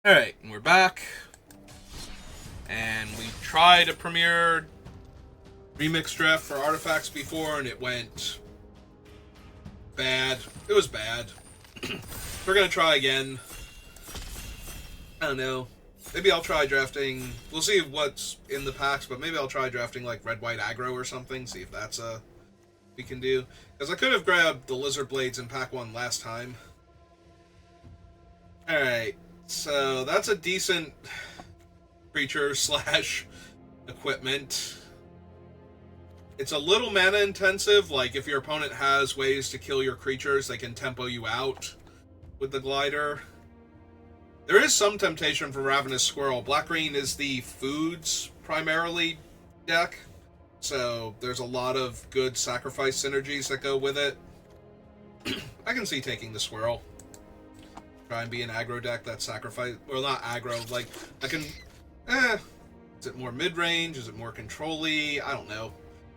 Alright, and we're back. And we tried a premiere remix draft for artifacts before, and it went bad. It was bad. We're gonna try again. I don't know. Maybe I'll try drafting. We'll see what's in the packs, but maybe I'll try drafting like red white aggro or something. See if that's we can do. Because I could have grabbed the lizard blades in pack one last time. Alright, so that's a decent creature slash equipment. It's a little mana intensive, like if your opponent has ways to kill your creatures, they can tempo you out with the glider. There is some temptation for Ravenous Squirrel. Black-green is the foods primarily deck, so there's a lot of good sacrifice synergies that go with it. I can see taking the Squirrel. Try and be an aggro deck that sacrifice, well, not aggro, like I can is it more mid-range? Is it more control-y? I don't know.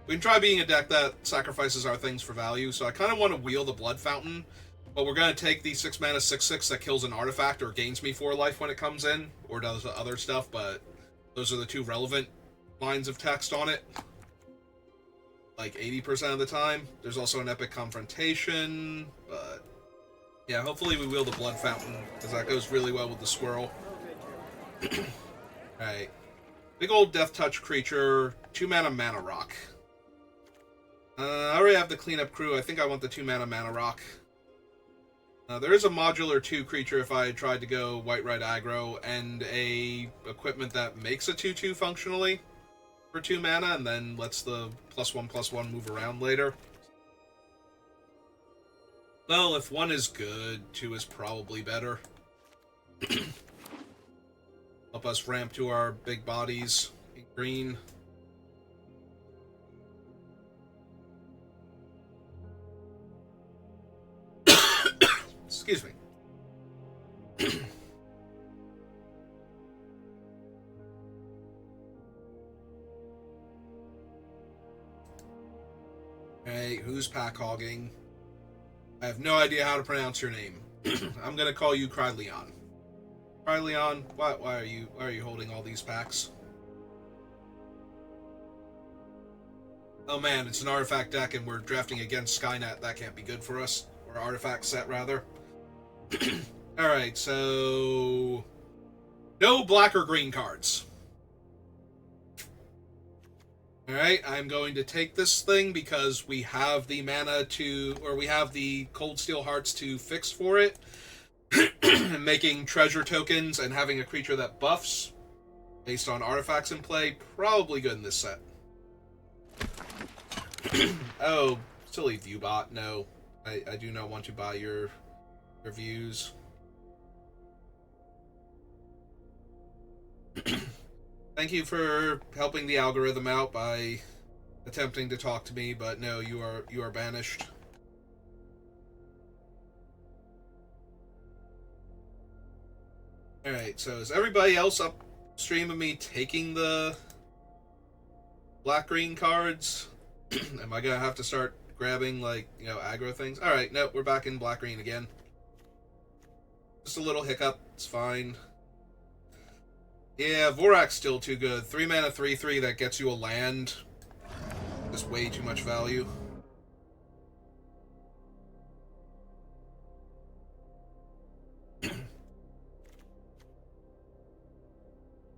We can try being a deck that sacrifices our things for value, so I kind of want to wheel the Blood Fountain, but we're going to take the 6 mana 6/6 that kills an artifact or gains me 4 life when it comes in, or does other stuff, but those are the two relevant lines of text on it. Like 80% of the time. There's also an Epic Confrontation, but yeah, hopefully we wheel the Blood Fountain, because that goes really well with the Squirrel. Alright. Big old Death Touch creature, 2 mana Mana Rock. I already have the Cleanup Crew. I think I want the 2 mana Mana Rock. There is a modular 2 creature if I tried to go white-red aggro, and a equipment that makes a 2/2 functionally for 2 mana, and then lets the +1/+1 move around later. Well, if 1 is good, 2 is probably better. Help us ramp to our big bodies in green. Excuse me. Hey, who's pack hogging? I have no idea how to pronounce your name. I'm gonna call you Cryleon. Cryleon, why are you holding all these packs? Oh man, it's an artifact deck and we're drafting against Skynet. That can't be good for us. Or artifact set, rather. Alright, so no black or green cards. Alright, I'm going to take this thing because we have the mana to, or we have the Cold Steel Hearts to fix for it. Making treasure tokens and having a creature that buffs based on artifacts in play, probably good in this set. Oh, silly Viewbot, no. I do not want to buy your views. Thank you for helping the algorithm out by attempting to talk to me, but no, you are banished. Alright, so is everybody else upstream of me taking the black-green cards? Am I gonna have to start grabbing, like, you know, aggro things? Alright, nope, we're back in black-green again. Just a little hiccup, it's fine. Yeah, Vorak's still too good. 3 mana 3/3 that gets you a land. Just way too much value.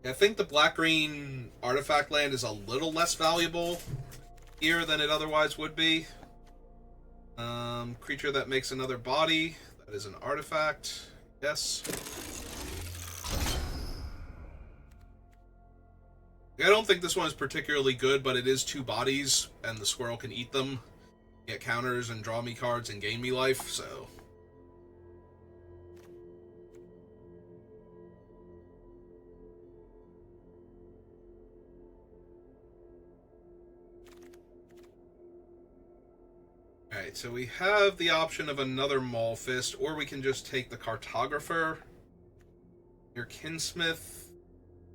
I think the black-green artifact land is a little less valuable here than it otherwise would be. Creature that makes another body. That is an artifact. Yes. I don't think this one is particularly good, but it is 2 bodies, and the squirrel can eat them, get counters, and draw me cards and gain me life, so... Alright, so we have the option of another Maul Fist, or we can just take the Cartographer. Your Kinsmith,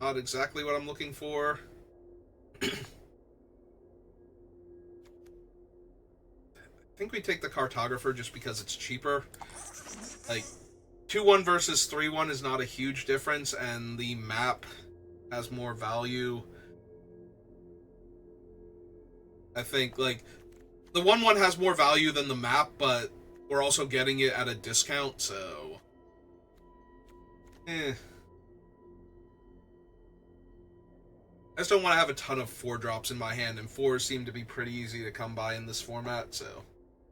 not exactly what I'm looking for. I think we take the Cartographer just because it's cheaper. Like, 2-1 versus 3-1 is not a huge difference, and the map has more value. I think, like, the 1-1 has more value than the map, but we're also getting it at a discount, so... I just don't want to have a ton of 4-drops in my hand, and 4s seem to be pretty easy to come by in this format, so...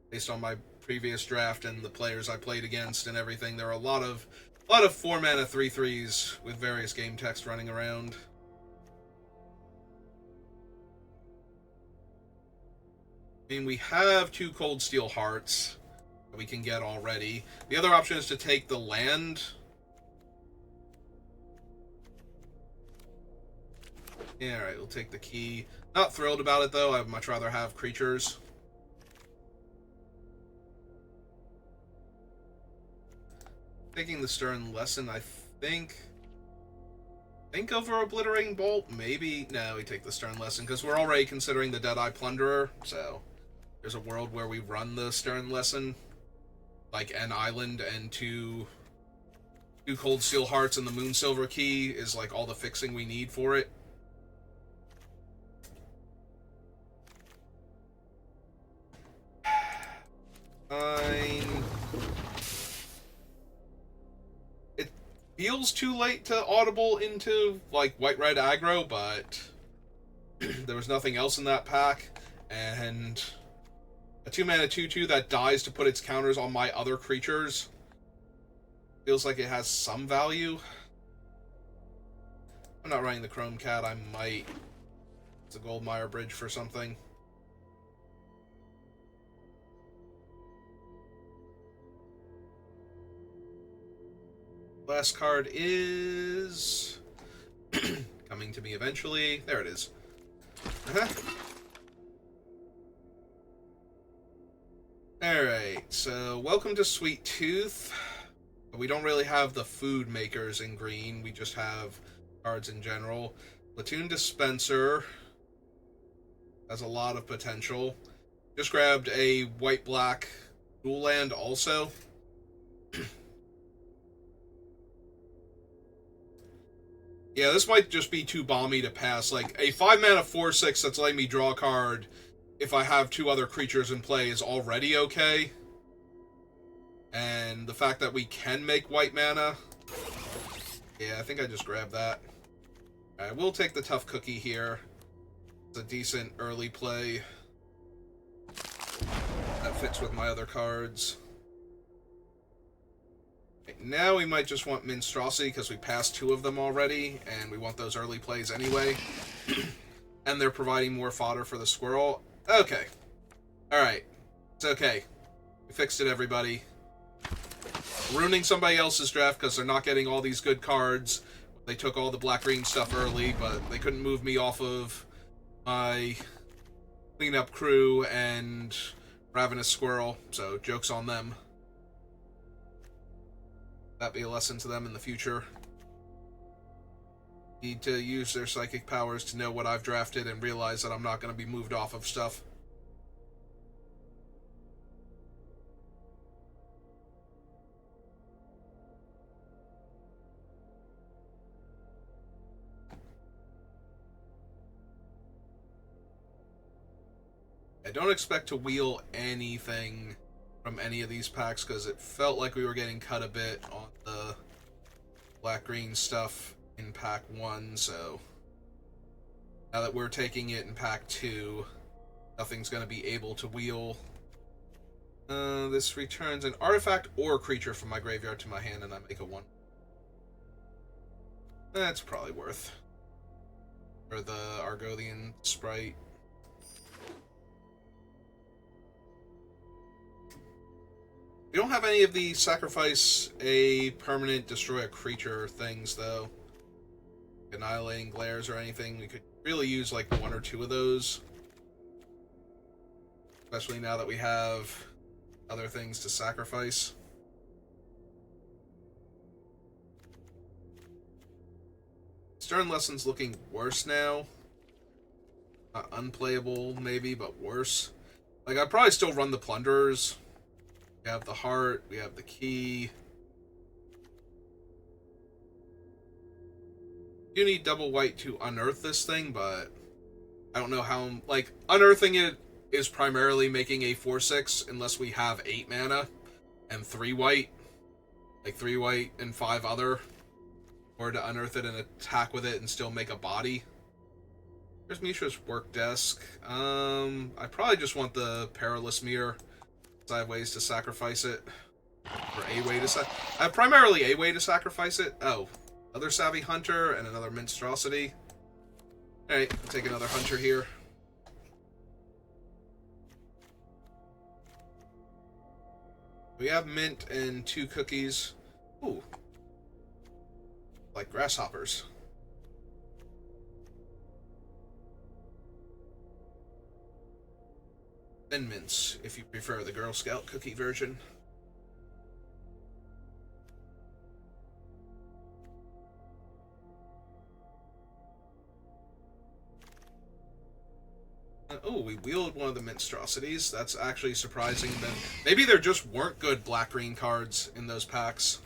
Based on my previous draft and the players I played against and everything, there are a lot of 4-mana 3/3s with various game text running around. I mean, we have 2 Cold Steel Hearts that we can get already. The other option is to take the land. Yeah, alright, we'll take the key. Not thrilled about it, though. I'd much rather have creatures. Taking the Stern Lesson, I think over Obliterating Bolt? Maybe. No, we take the Stern Lesson, because we're already considering the Deadeye Plunderer, so... There's a world where we run the Stern Lesson, like an island and two Cold Steel Hearts, and the Moonsilver Key is like all the fixing we need for it. Fine. It feels too late to audible into like white-red aggro, but there was nothing else in that pack, and a 2-mana 2/2 that dies to put its counters on my other creatures feels like it has some value. I'm not running the Chrome Cat. I might. It's a Goldmire Bridge for something. Last card is coming to me eventually. There it is. Alright, so welcome to Sweet Tooth. We don't really have the food makers in green, we just have cards in general. Platoon Dispenser has a lot of potential. Just grabbed a white-black dual land also. Yeah, this might just be too bomby to pass. Like, a 5-mana 4/6 that's letting me draw a card if I have 2 other creatures in play is already okay. And the fact that we can make white mana... Yeah, I think I just grabbed that. I will take the Tough Cookie here. It's a decent early play. That fits with my other cards. Now we might just want Minstrosity because we passed 2 of them already, and we want those early plays anyway. And they're providing more fodder for the squirrel. Okay. Alright. It's okay. We fixed it, everybody. Ruining somebody else's draft because they're not getting all these good cards. They took all the black-green stuff early, but they couldn't move me off of my cleanup crew and Ravenous Squirrel, so joke's on them. That be a lesson to them in the future. Need to use their psychic powers to know what I've drafted and realize that I'm not going to be moved off of stuff. I don't expect to wheel anything from any of these packs because it felt like we were getting cut a bit on the black-green stuff in pack 1, so now that we're taking it in pack 2, nothing's going to be able to wheel. This returns an artifact or creature from my graveyard to my hand, and I make a 1. That's probably worth. Or the Argothian Sprite. We don't have any of the sacrifice a permanent, destroy a creature things, though. Annihilating Glares or anything. We could really use like 1 or 2 of those. Especially now that we have other things to sacrifice. Stern Lesson's looking worse now. Not unplayable, maybe, but worse. Like, I'd probably still run the Plunderers. We have the Heart, we have the Key. You need double white to unearth this thing, but I don't know how... Like, unearthing it is primarily making a 4/6 unless we have 8 mana and 3 white. Like 3 white and 5 other. Or to unearth it and attack with it and still make a body. There's Mishra's work desk. I probably just want the Perilous Mirror. I have ways to sacrifice it. Or a way to I have primarily a way to sacrifice it. Oh. Another Savvy Hunter and another Monstrosity. Alright, I'll take another Hunter here. We have mint and 2 cookies. Ooh. Like grasshoppers. Thin mints, if you prefer the Girl Scout cookie version. Oh, we wheeled one of the monstrosities. That's actually surprising. That maybe there just weren't good black-green cards in those packs.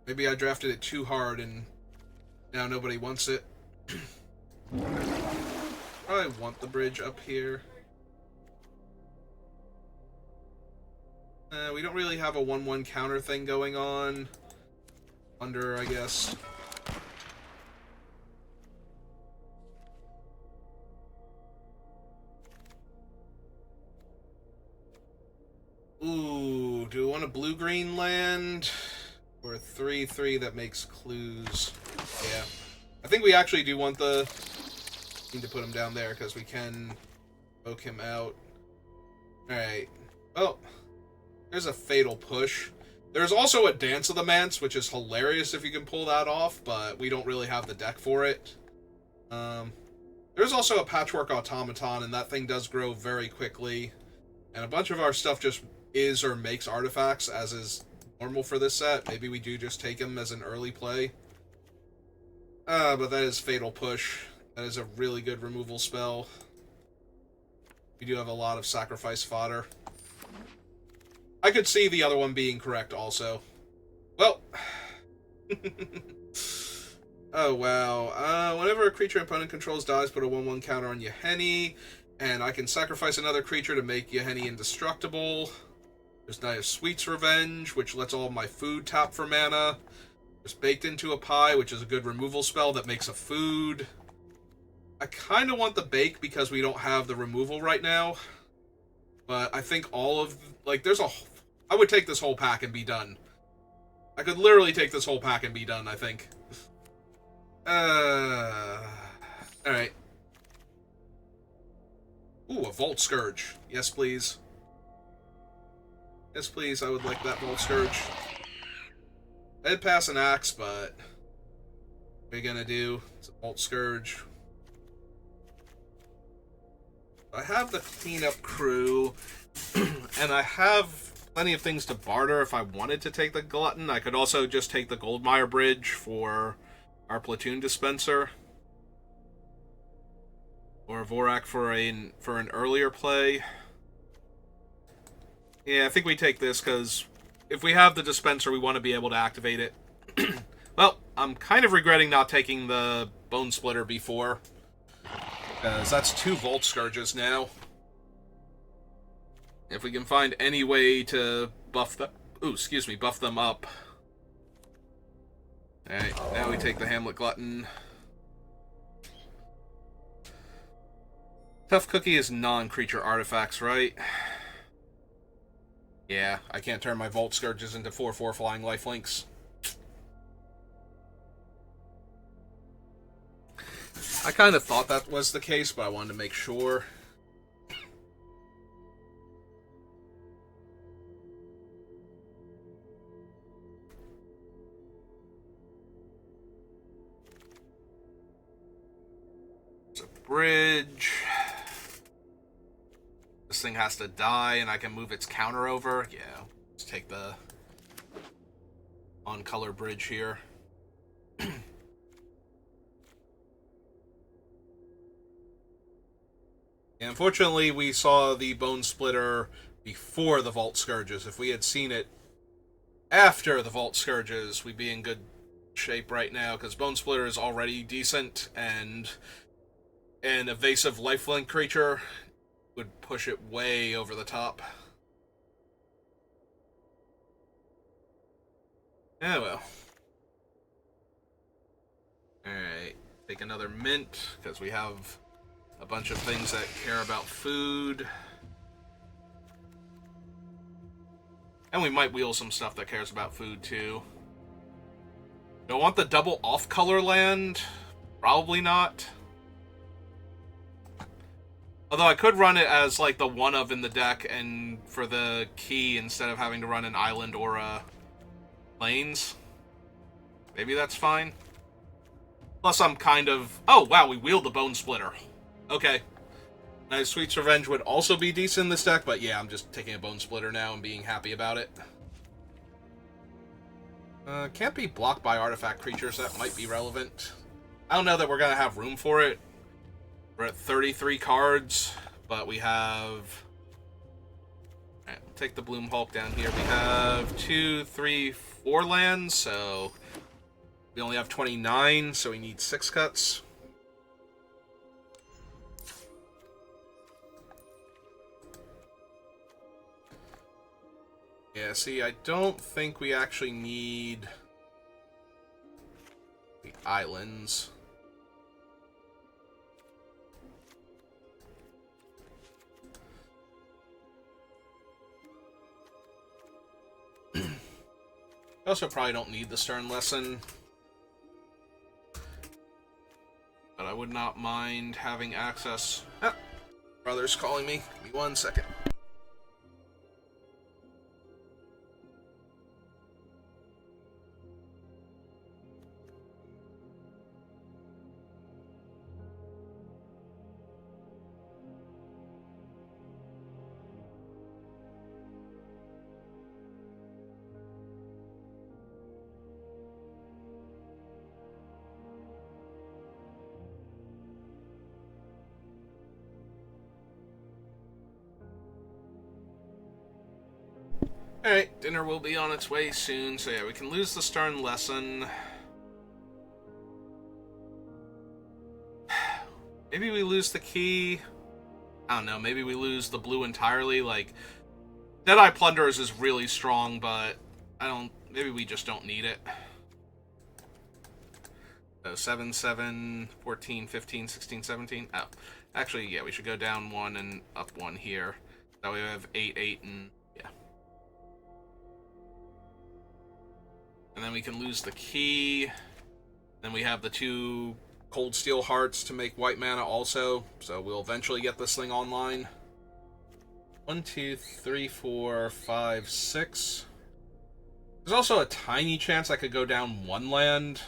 Maybe I drafted it too hard and now nobody wants it. I want the bridge up here. We don't really have a 1/1 counter thing going on. Under, I guess. Ooh, do we want a blue-green land? Or a 3/3 that makes clues? Yeah. I think we actually do want the... Need to put him down there, because we can poke him out. Alright. Well, there's a Fatal Push. There's also a Dance of the Manse, which is hilarious if you can pull that off, but we don't really have the deck for it. There's also a Patchwork Automaton, and that thing does grow very quickly. And a bunch of our stuff just is or makes artifacts, as is normal for this set. Maybe we do just take him as an early play. But that is Fatal Push. That is a really good removal spell. We do have a lot of sacrifice fodder. I could see the other one being correct also. Well. Oh, wow. Whenever a creature opponent controls dies, put a 1/1 counter on Yahenni. And I can sacrifice another creature to make Yahenni indestructible. There's Knight of Sweet's Revenge, which lets all of my food tap for mana. There's Baked into a Pie, which is a good removal spell that makes a food. I kind of want the Bake because we don't have the removal right now. But I think all of... Like, there's a... I would take this whole pack and be done. I could literally take this whole pack and be done, I think. Alright. Ooh, a Vault Scourge. Yes, please. Yes, please, I would like that Vault Scourge. I'd pass an Axe, but... What are you gonna do? It's a Vault Scourge. I have the Cleanup Crew, and I have plenty of things to barter if I wanted to take the Glutton. I could also just take the Goldmire Bridge for our Platoon Dispenser. Or Vorak for an earlier play. Yeah, I think we take this, because if we have the Dispenser, we want to be able to activate it. Well, I'm kind of regretting not taking the Bone Splitter before. Because that's 2 Vault Scourges now. If we can find any way to buff them... Ooh, excuse me, buff them up. Alright, now we take the Hamlet Glutton. Tough Cookie is non-creature artifacts, right? Yeah, I can't turn my Vault Scourges into 4/4 flying lifelinks. I kind of thought that was the case, but I wanted to make sure. There's a bridge. This thing has to die, and I can move its counter over. Yeah, let's take the on-color bridge here. Unfortunately, we saw the Bone Splitter before the Vault Scourges. If we had seen it after the Vault Scourges, we'd be in good shape right now, because Bone Splitter is already decent, and an evasive lifelink creature would push it way over the top. Yeah, well. Alright, take another mint, because we have a bunch of things that care about food. And we might wheel some stuff that cares about food, too. Do I want the double off-color land? Probably not. Although I could run it as, like, the one-of in the deck, and for the key, instead of having to run an island or a lanes. Maybe that's fine. Plus I'm kind of... Oh, wow, we wheeled the Bone Splitter. Okay. Nice Sweet's Revenge would also be decent in this deck, but yeah, I'm just taking a Bone Splitter now and being happy about it. Can't be blocked by artifact creatures. That might be relevant. I don't know that we're going to have room for it. We're at 33 cards, but we have... Alright, we'll take the Bloom Hulk down here. We have 2, 3, 4 lands, so... We only have 29, so we need 6 cuts. Yeah, see, I don't think we actually need the islands. Also probably don't need the Stern Lesson. But I would not mind having access... Ah, brother's calling me. Give me 1 second. Alright, dinner will be on its way soon, so yeah, we can lose the Stern Lesson. Maybe we lose the key. I don't know, maybe we lose the blue entirely. Like, Deadeye Plunderers is really strong, but maybe we just don't need it. So 7, 7, 14, 15, 16, 17. Oh, actually, yeah, we should go down 1 and up 1 here. That way we have 8, 8, and... And then we can lose the key. Then we have the 2 Cold Steel Hearts to make white mana also. So we'll eventually get this thing online. 1, 2, 3, 4, 5, 6. There's also a tiny chance I could go down 1 land.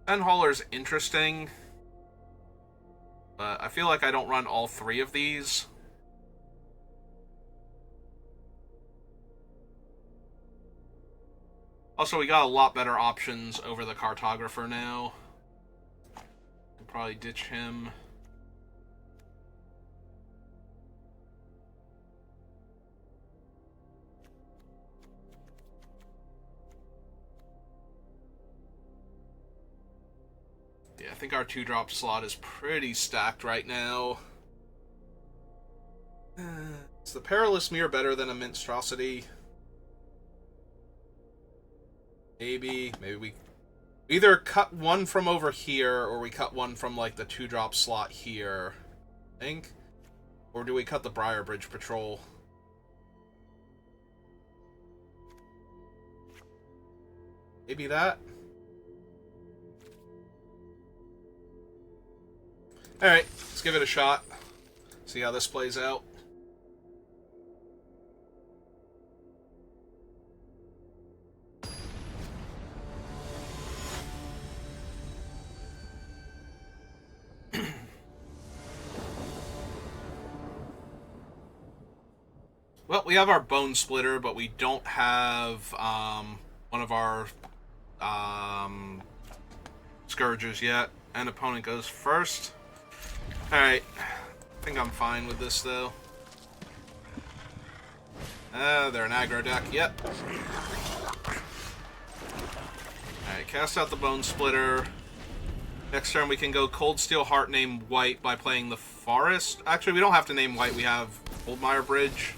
Penhauler's interesting. But I feel like I don't run all 3 of these. Also, we got a lot better options over the Cartographer now. I'll probably ditch him. Yeah, I think our 2-drop slot is pretty stacked right now. Is the Perilous Mirror better than a Monstrosity? Maybe we either cut 1 from over here, or we cut 1 from, like, the 2-drop slot here, I think. Or do we cut the Briarbridge Patrol? Maybe that? Alright, let's give it a shot. See how this plays out. Well, we have our Bone Splitter, but we don't have one of our Scourgers yet. And opponent goes first. Alright. I think I'm fine with this, though. They're an aggro deck. Yep. Alright, cast out the Bone Splitter. Next turn we can go Cold Steel Heart name white by playing the Forest. Actually, we don't have to name white. We have Oldmire Bridge.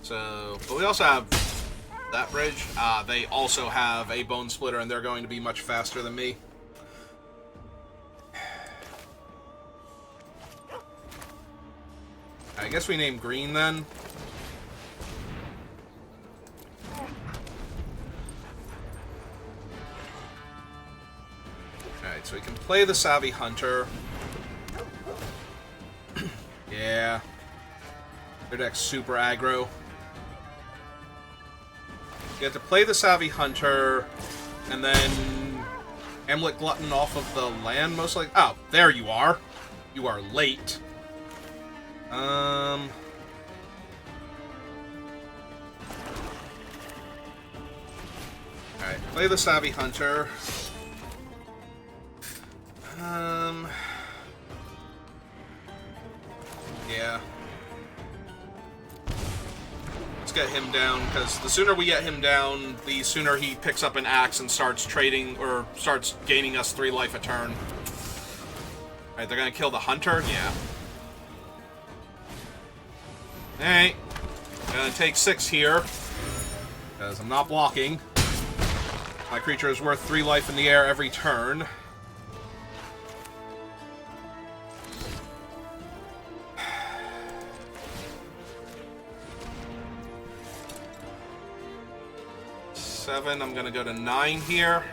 So, but we also have that bridge. They also have a Bone Splitter, and they're going to be much faster than me. I guess we name green then. Alright, so we can play the Savvy Hunter. Yeah. Their deck's super aggro. You have to play the Savvy Hunter, and then Hamlet Glutton off of the land, most likely. Oh, there you are. You are late. Alright, play the Savvy Hunter. Yeah. Let's get him down, because the sooner we get him down, the sooner he picks up an axe and starts trading, or starts gaining us 3 life a turn. Alright, they're gonna kill the Hunter? Yeah. Alright. Gonna take 6 here, because I'm not blocking. My creature is worth 3 life in the air every turn. I'm gonna go to 9 here.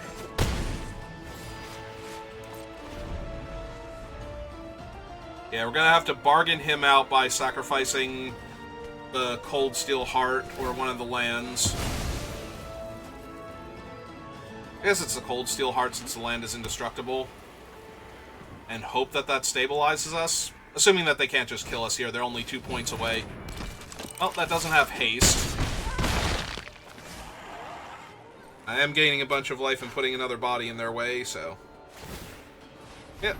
Yeah, we're gonna have to bargain him out by sacrificing the Cold Steel Heart or one of the lands. I guess it's the Cold Steel Heart since the land is indestructible. And hope that that stabilizes us. Assuming that they can't just kill us here, they're only 2 points away. Well, that doesn't have haste. I am gaining a bunch of life and putting another body in their way, so... Yep.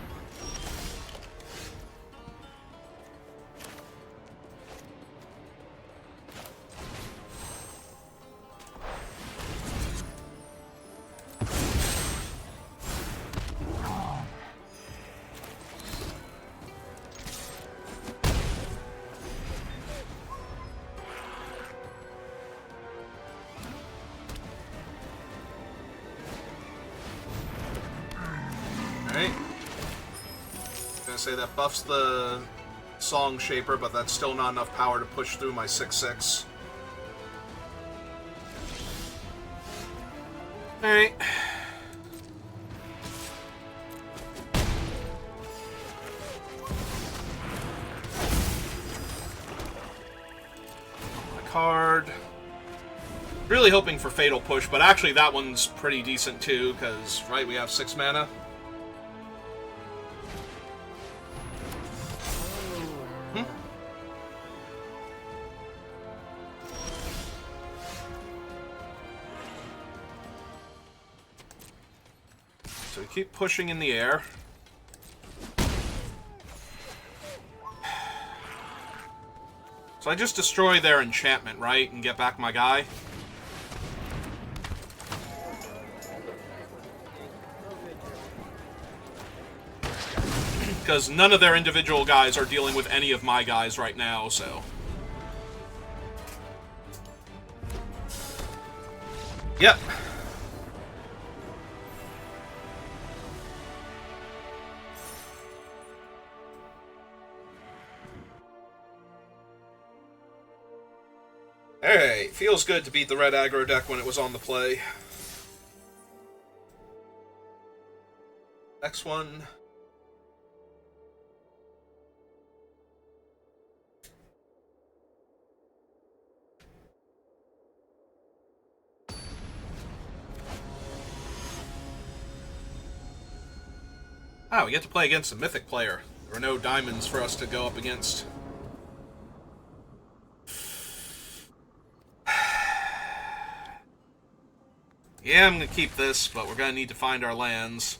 Say that buffs the Song Shaper, but that's still not enough power to push through my 6/6. Alright. My card. Really hoping for Fatal Push, but actually that one's pretty decent too, because, right, we have 6 mana. So we keep pushing in the air. So I just destroy their enchantment, right? And get back my guy. Because none of their individual guys are dealing with any of my guys right now, so... Yep. Hey, feels good to beat the red aggro deck when it was on the play. Next one. Ah, we get to play against a Mythic player. There were no diamonds for us to go up against. Yeah, I'm gonna keep this, but we're gonna need to find our lands.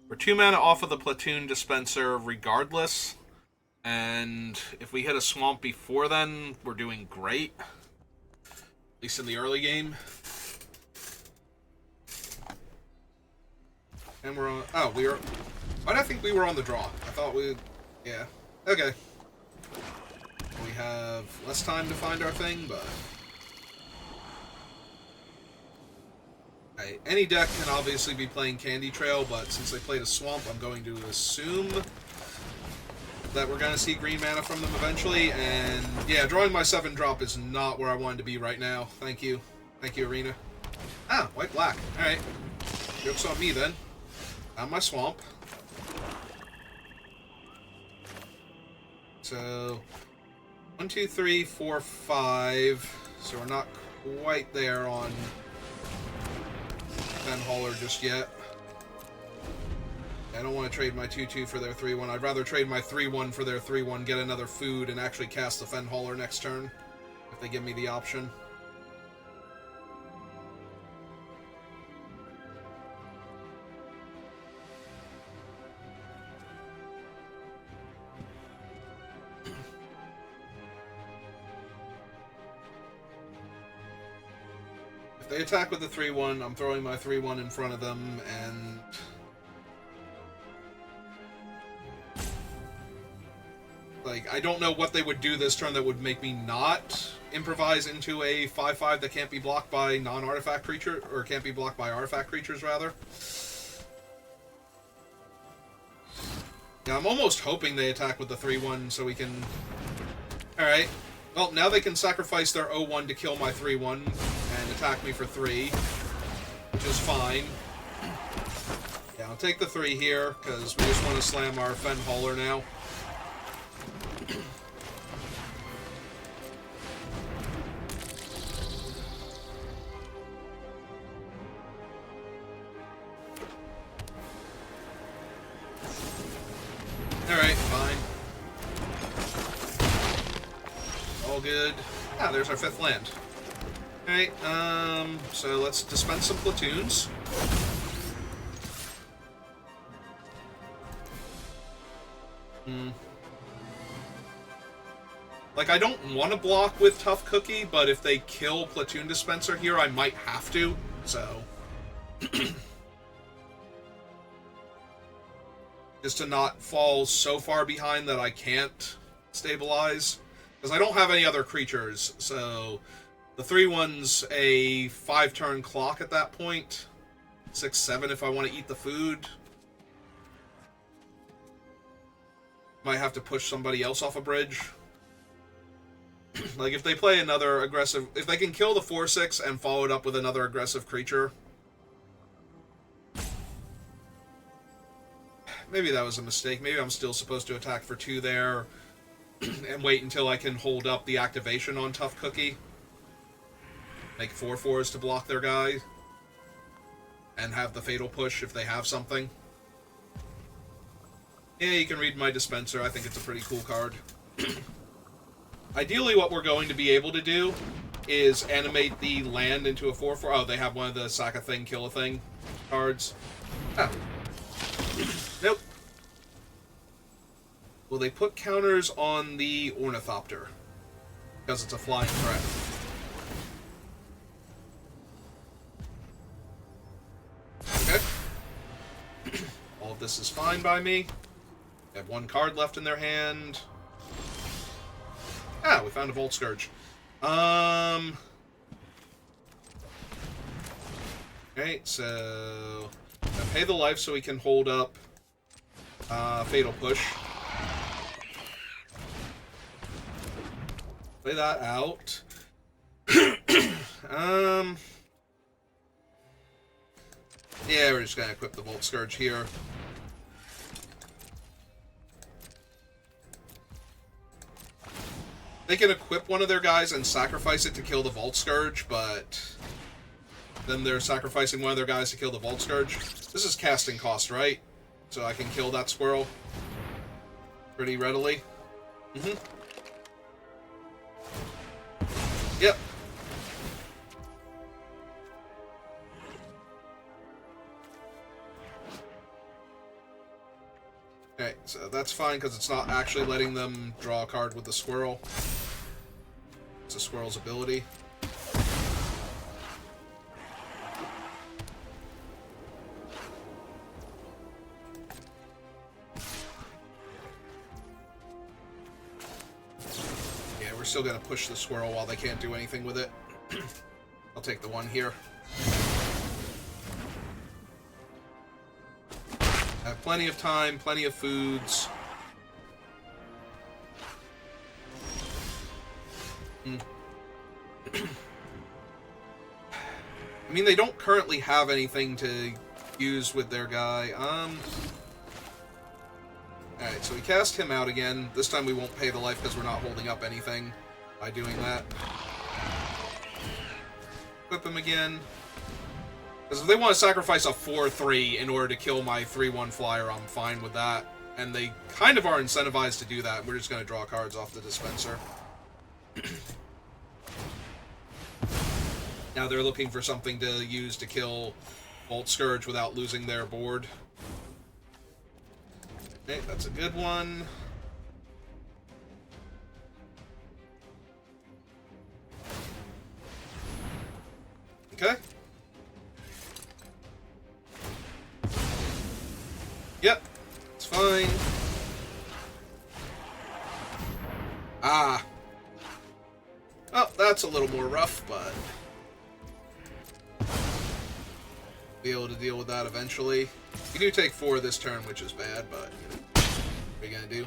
We're 2 mana off of the Platoon Dispenser regardless. And if we hit a swamp before then, we're doing great. At least in the early game. And we're on... Oh, we were... Why did I think we were on the draw? I thought we... Yeah. Okay. We have less time to find our thing, but... Right. Any deck can obviously be playing Candy Trail, but since they played a swamp, I'm going to assume that we're going to see green mana from them eventually. And yeah, drawing my 7-drop is not where I wanted to be right now. Thank you. Thank you, Arena. Ah, white-black. Alright. Joke's on me then. Found my swamp. So, 1, 2, 3, 4, 5. So we're not quite there on Fenhauler just yet. I don't want to trade my 2-2 for their 3-1. I'd rather trade my 3-1 for their 3-1, get another food, and actually cast the Fenhauler next turn, if they give me the option. If they attack with the 3-1, I'm throwing my 3-1 in front of them, and... Like, I don't know what they would do this turn that would make me not improvise into a 5-5 that can't be blocked by non-artifact creature, or can't be blocked by artifact creatures, rather. Yeah, I'm almost hoping they attack with the 3-1 so we can... Alright. Well, now they can sacrifice their 0-1 to kill my 3-1 and attack me for 3, which is fine. Yeah, I'll take the 3 here, because we just want to slam our Fenhauler now. Alright, fine. All good. Ah, there's our 5th land. Alright, so let's dispense some platoons. Like, I don't want to block with Tough Cookie, but if they kill Platoon Dispenser here, I might have to, so... Just to not fall so far behind that I can't stabilize. Because I don't have any other creatures, so... The 3-1's a 5-turn clock at that point. 6-7 if I want to eat the food. Might have to push somebody else off a bridge. Like, if they play another aggressive... If they can kill the 4-6 and follow it up with another aggressive creature... Maybe that was a mistake. Maybe I'm still supposed to attack for 2 there and wait until I can hold up the activation on Tough Cookie. Make 4/4s to block their guy. And have the Fatal Push if they have something. Yeah, you can read my dispenser. I think it's a pretty cool card. Ideally, what we're going to be able to do is animate the land into a 4/4. Oh, they have one of the sack a thing, kill a thing cards. Oh. Nope. Will they put counters on the Ornithopter? Because it's a flying threat. Okay. All of this is fine by me. They have 1 card left in their hand. Ah, we found a Volt Scourge. Okay, so... pay the life so we can hold up Fatal Push. Play that out. Yeah, we're just gonna equip the Volt Scourge here. They can equip one of their guys and sacrifice it to kill the Volt Scourge, but then they're sacrificing one of their guys to kill the Volt Scourge. This is casting cost, right? So I can kill that squirrel pretty readily. Yep. Alright, so that's fine because it's not actually letting them draw a card with the squirrel. It's a squirrel's ability. Yeah, we're still gonna push the squirrel while they can't do anything with it. I'll take the one here. I have plenty of time, plenty of foods. I mean, they don't currently have anything to use with their guy. Alright, so we cast him out again. This time we won't pay the life because we're not holding up anything by doing that. Equip him again. Because if they want to sacrifice a 4-3 in order to kill my 3-1 flyer, I'm fine with that. And they kind of are incentivized to do that. We're just going to draw cards off the dispenser. Now they're looking for something to use to kill Bolt Scourge without losing their board. Okay, that's a good one. Okay. Yep, it's fine. Ah. Oh, that's a little more rough, but be able to deal with that eventually. You do take 4 this turn, which is bad, but what are you gonna do?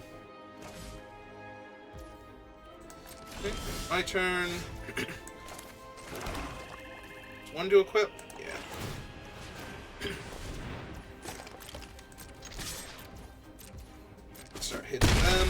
Okay, my turn. One to equip? Yeah. Start hitting them.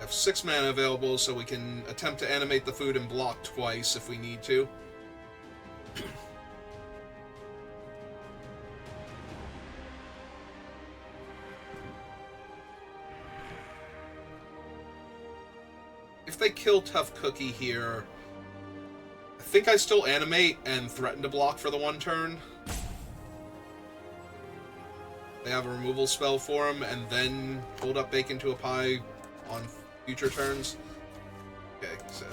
Have 6 mana available, so we can attempt to animate the food and block twice if we need to. If they kill Tough Cookie here, I think I still animate and threaten to block for the 1 turn. They have a removal spell for him, and then hold up Bacon to a Pie on future turns. Okay, so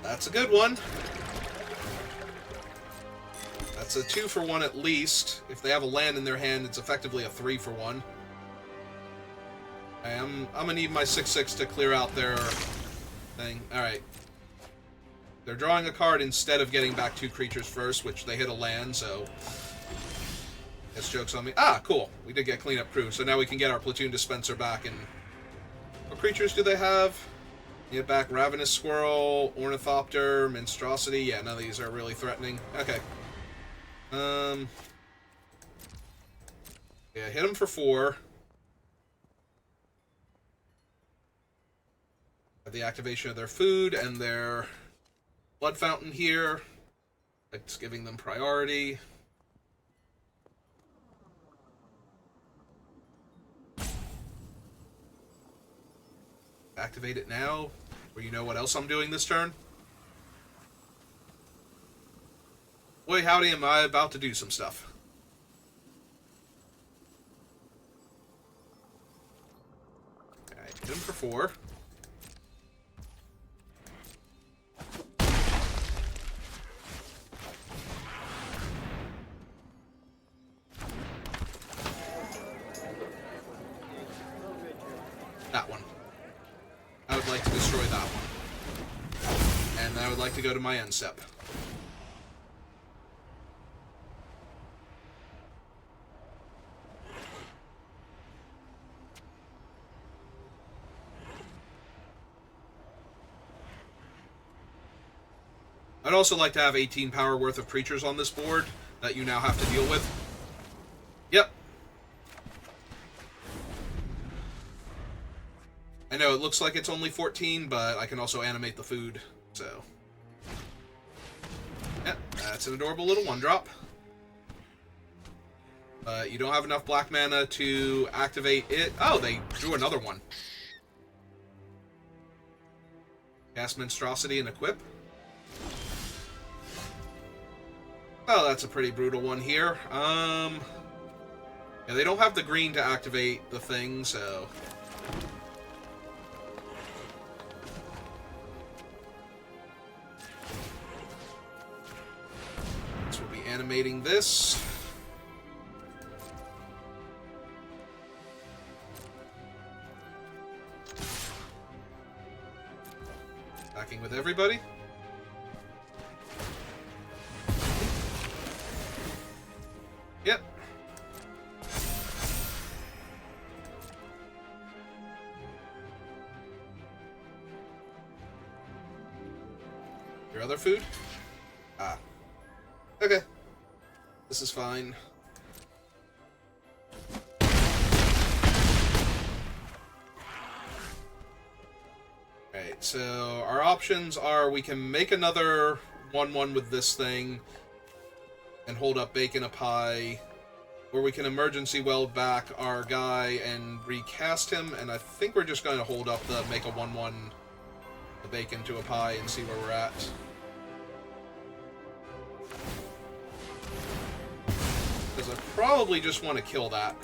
that's a good one. That's a 2 for 1 at least. If they have a land in their hand, it's effectively a 3 for 1. Okay, I'm gonna need my 6/6 to clear out their thing. Alright. They're drawing a card instead of getting back 2 creatures first, which they hit a land, so guess joke's on me. Ah, cool. We did get Cleanup Crew, so now we can get our Platoon Dispenser back. And what creatures do they have? Get back Ravenous Squirrel, Ornithopter, Monstrosity. Yeah, none of these are really threatening. Okay. Yeah, hit them for 4. Have the activation of their food and their Blood Fountain here. That's giving them priority. Activate it now, where you know what else I'm doing this turn. Boy, howdy, am I about to do some stuff. Alright, hit him for 4. That one. I would like to destroy that one. And I would like to go to my end step. I'd also like to have 18 power worth of creatures on this board that you now have to deal with. Yep. I know it looks like it's only 14, but I can also animate the food, so... Yep, that's an adorable little 1-drop. You don't have enough black mana to activate it. Oh, they drew another one. Cast Monstrosity and equip. Oh, that's a pretty brutal one here. Yeah, they don't have the green to activate the thing, so... So we'll be animating this. Attacking with everybody. Yep. Your other food? Ah. Okay. This is fine. Alright, so our options are we can make another 1/1 with this thing and hold up Bacon a Pie, or we can emergency weld back our guy and recast him, and I think we're just going to hold up the make a 1/1 the Bacon to a Pie and see where we're at. Because I probably just want to kill that.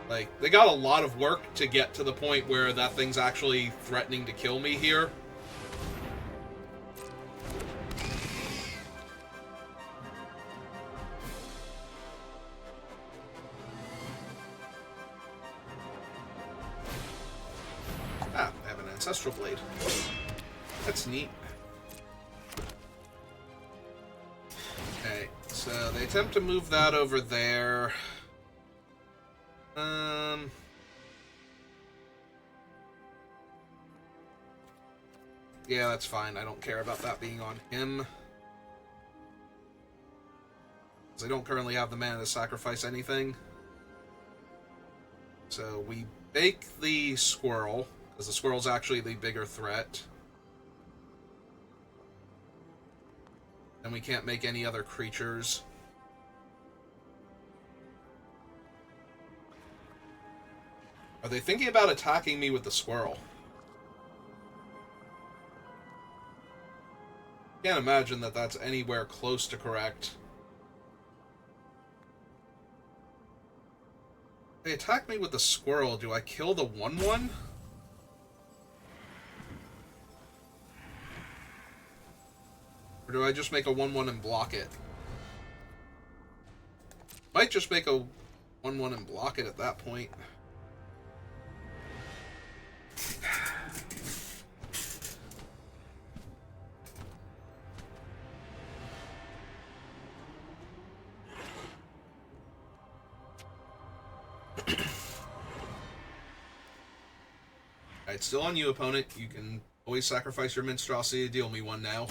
Like, they got a lot of work to get to the point where that thing's actually threatening to kill me here. Ah, I have an Ancestral Blade. That's neat. Okay, so they attempt to move that over there. Yeah, that's fine. I don't care about that being on him. Because I don't currently have the mana to sacrifice anything. So we bake the squirrel, because the squirrel's actually the bigger threat. And we can't make any other creatures. Are they thinking about attacking me with the squirrel? Can't imagine that that's anywhere close to correct. They attack me with the squirrel. Do I kill the 1/1? Or do I just make a 1/1 and block it? Might just make a 1/1 and block it at that point. Alright, still on you, opponent. You can always sacrifice your Monstrosity to deal me one now.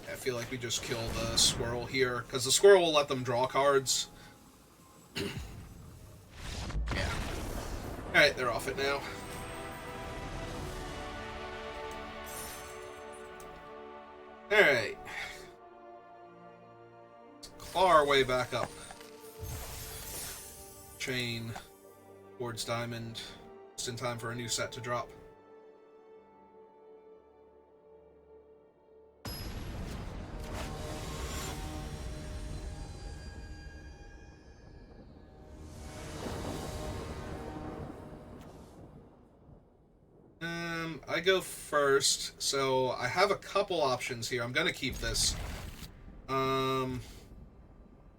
I feel like we just kill the squirrel here, because the squirrel will let them draw cards. Yeah. Alright, they're off it now. Alright. Claw our way back up. Chain towards Diamond. Just in time for a new set to drop. I go first, so I have a couple options here. I'm gonna keep this. I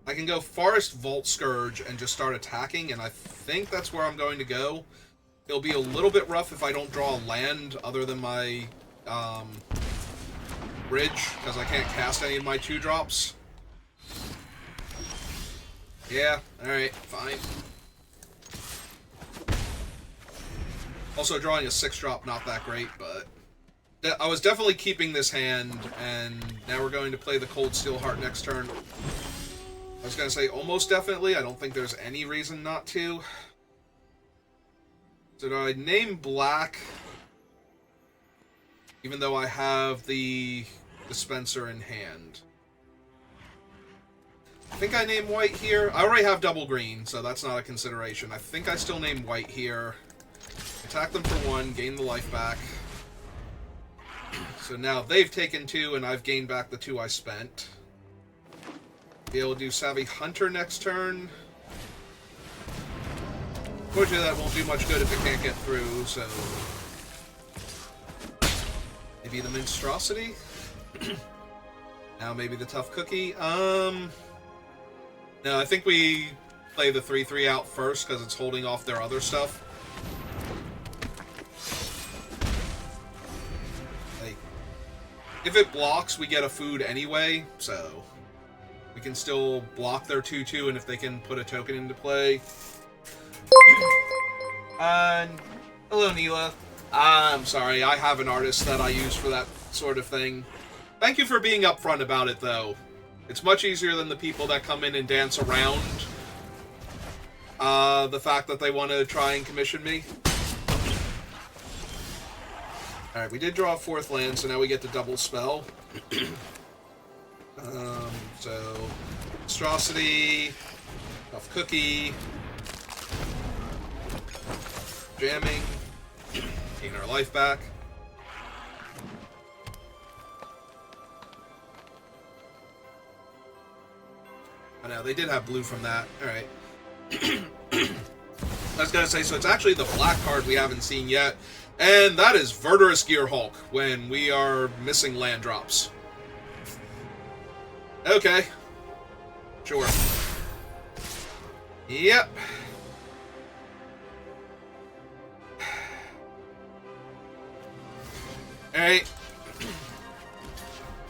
can go Forest Vault Scourge and just start attacking, and I think that's where I'm going to go. It'll be a little bit rough if I don't draw a land other than my bridge, because I can't cast any of my 2-drops. Yeah, alright, fine. Also, drawing a 6-drop, not that great, but... I was definitely keeping this hand, and now we're going to play the Cold Steel Heart next turn. I was going to say almost definitely. I don't think there's any reason not to. So do I name black? Even though I have the dispenser in hand. I think I name white here. I already have double green, so that's not a consideration. I think I still name white here. Attack them for 1, gain the life back. So now they've taken 2, and I've gained back the 2 I spent. Be able to do Savvy Hunter next turn. Unfortunately, that won't do much good if it can't get through, so... Maybe the Monstrosity? Now maybe the Tough Cookie? No, I think we play the 3/3 out first, because it's holding off their other stuff. Like, if it blocks, we get a food anyway, so... We can still block their 2/2, and if they can put a token into play. And hello, Neela. I'm sorry, I have an artist that I use for that sort of thing. Thank you for being upfront about it, though. It's much easier than the people that come in and dance around the fact that they want to try and commission me. Alright, we did draw a 4th land, so now we get the double spell. So, Monstrosity, Tough Cookie, jamming, gain our life back. Oh no, they did have blue from that. Alright. I was gonna say, so it's actually the black card we haven't seen yet, and that is Verdurous Gearhulk, when we are missing land drops. Okay. Sure. Yep. Alright.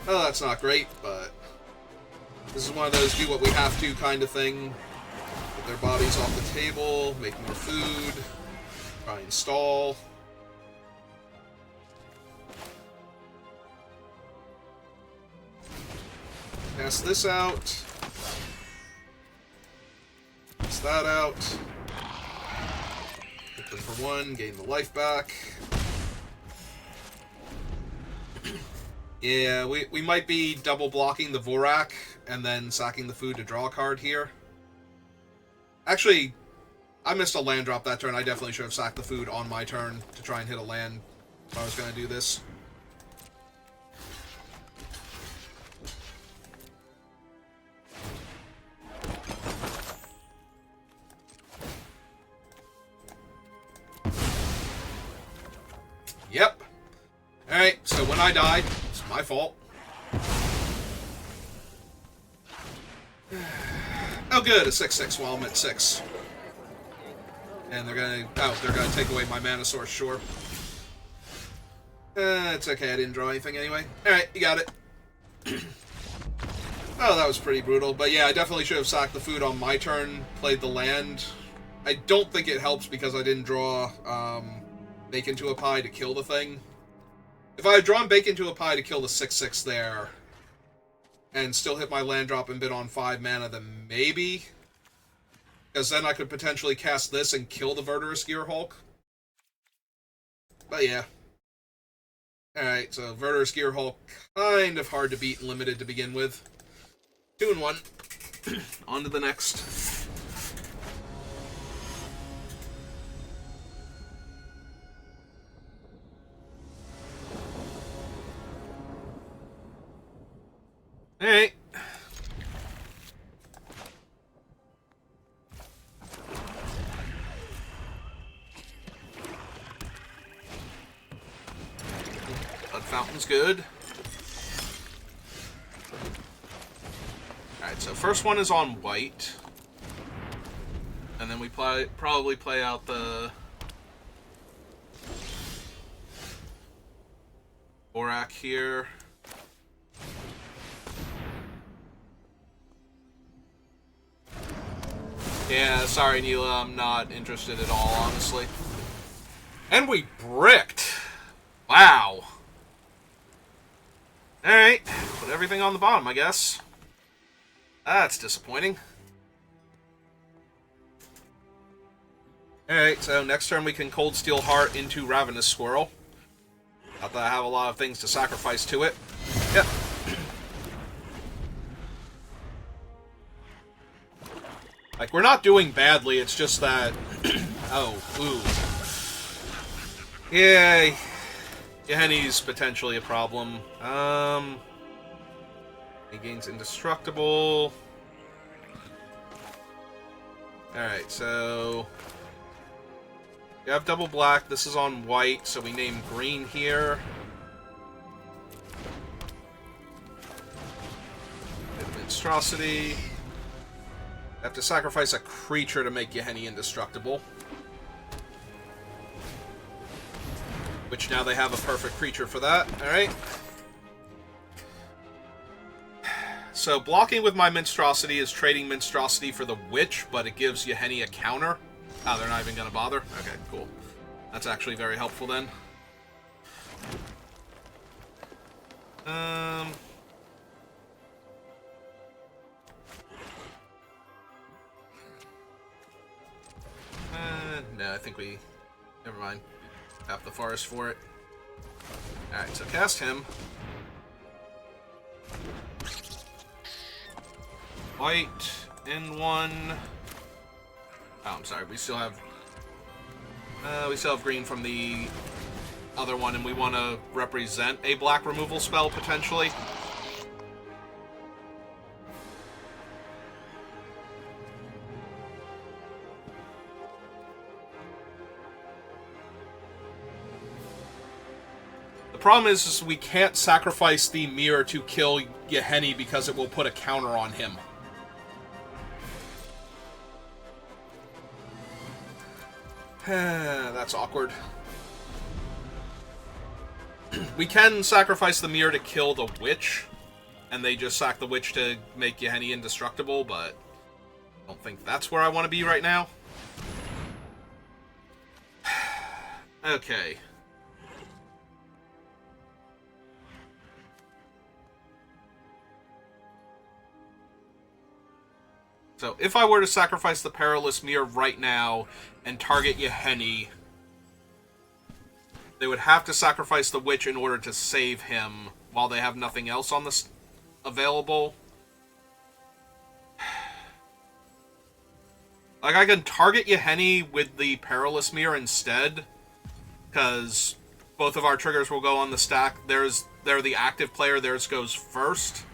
Well, that's not great, but... This is one of those do what we have to kind of thing. Get their bodies off the table, make more food, try and stall. Pass this out. Pass that out. Hit them for 1, gain the life back. Yeah, we might be double blocking the Vorak and then sacking the food to draw a card here. Actually, I missed a land drop that turn. I definitely should have sacked the food on my turn to try and hit a land if I was going to do this. Yep. Alright, so when I die, it's my fault. Oh good, a 6/6 while I'm at 6. And they're gonna take away my mana source, sure. It's okay, I didn't draw anything anyway. Alright, you got it. Oh, that was pretty brutal. But yeah, I definitely should have sacked the food on my turn, played the land. I don't think it helps because I didn't draw Bacon to a Pie to kill the thing. If I had drawn Bacon to a Pie to kill the 6/6 there, and still hit my land drop and been on 5 mana, then maybe. Because then I could potentially cast this and kill the Verdurous Gearhulk. But yeah. Alright, so Verdurous Gearhulk, kind of hard to beat and limited to begin with. 2 and 1. On to the next. Alright. Blood Fountain's good. Alright, so first one is on white. And then we probably play out the Vorak here. Yeah, sorry, Neela, I'm not interested at all, honestly. And we bricked. Wow. Alright, put everything on the bottom, I guess. That's disappointing. Alright, so next turn we can Cold Steel Heart into Ravenous Swirl. Not that I have a lot of things to sacrifice to it. Yep. Like, we're not doing badly, it's just that... oh, ooh. Yay. Yahenni's potentially a problem. He gains Indestructible. Alright, so... you have double black, this is on white, so we name green here. Monstrosity. Have to sacrifice a creature to make Yahenni indestructible. Which now they have a perfect creature for that. Alright. So blocking with my Monstrosity is trading Monstrosity for the Witch, but it gives Yahenni a counter. Oh, they're not even going to bother? Okay, cool. That's actually very helpful then. No, I think we... never mind. Tap the forest for it. Alright, so cast him. White, in one... oh, I'm sorry, we still have green from the other one, and we want to represent a black removal spell, potentially. The problem is we can't sacrifice the mirror to kill Yahenni because it will put a counter on him. That's awkward. We can sacrifice the mirror to kill the witch, and they just sack the witch to make Yahenni indestructible, but I don't think that's where I want to be right now. Okay. So, if I were to sacrifice the Perilous Mirror right now and target Yahenni, they would have to sacrifice the Witch in order to save him while they have nothing else on this available. Like, I can target Yahenni with the Perilous Mirror instead, because both of our triggers will go on the stack. They're the active player, theirs goes first.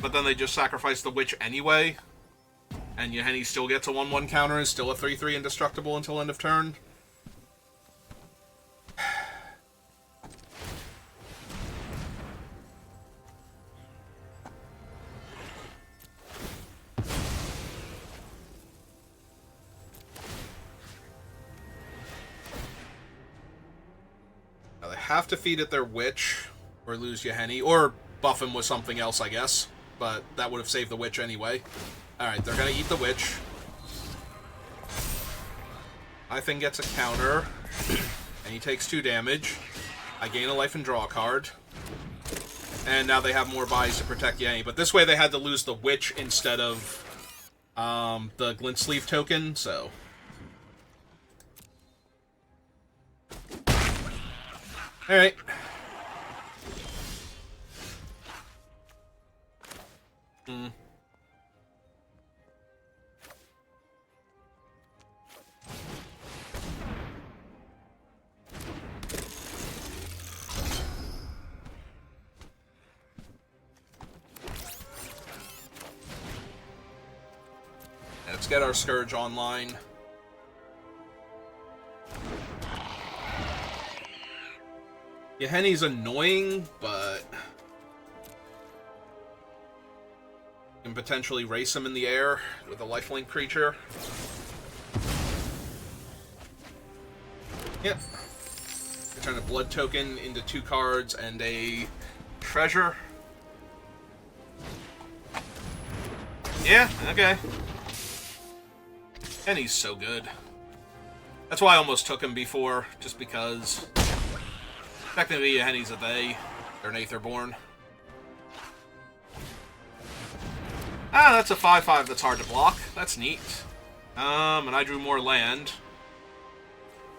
But then they just sacrifice the Witch anyway. And Yahenni still gets a 1/1 counter, is still a 3/3 indestructible until end of turn. Now they have to feed it their Witch, or lose Yahenni, or buff him with something else, I guess. But that would have saved the Witch anyway. Alright, they're gonna eat the Witch. Hyphen gets a counter. And he takes 2 damage. I gain a life and draw a card. And now they have more buys to protect Yahenni. But this way they had to lose the Witch instead of the Glint Sleeve token, so... Alright. Let's get our Scourge online. Yahenni's annoying, but... can potentially race him in the air with a lifelink creature. Yep. Turn a blood token into 2 cards and a treasure. Yeah, okay. And he's so good. That's why I almost took him before, just because... Technically, Henny's a they. They're an Aetherborn. Ah, that's a 5/5 that's hard to block. That's neat. And I drew more land.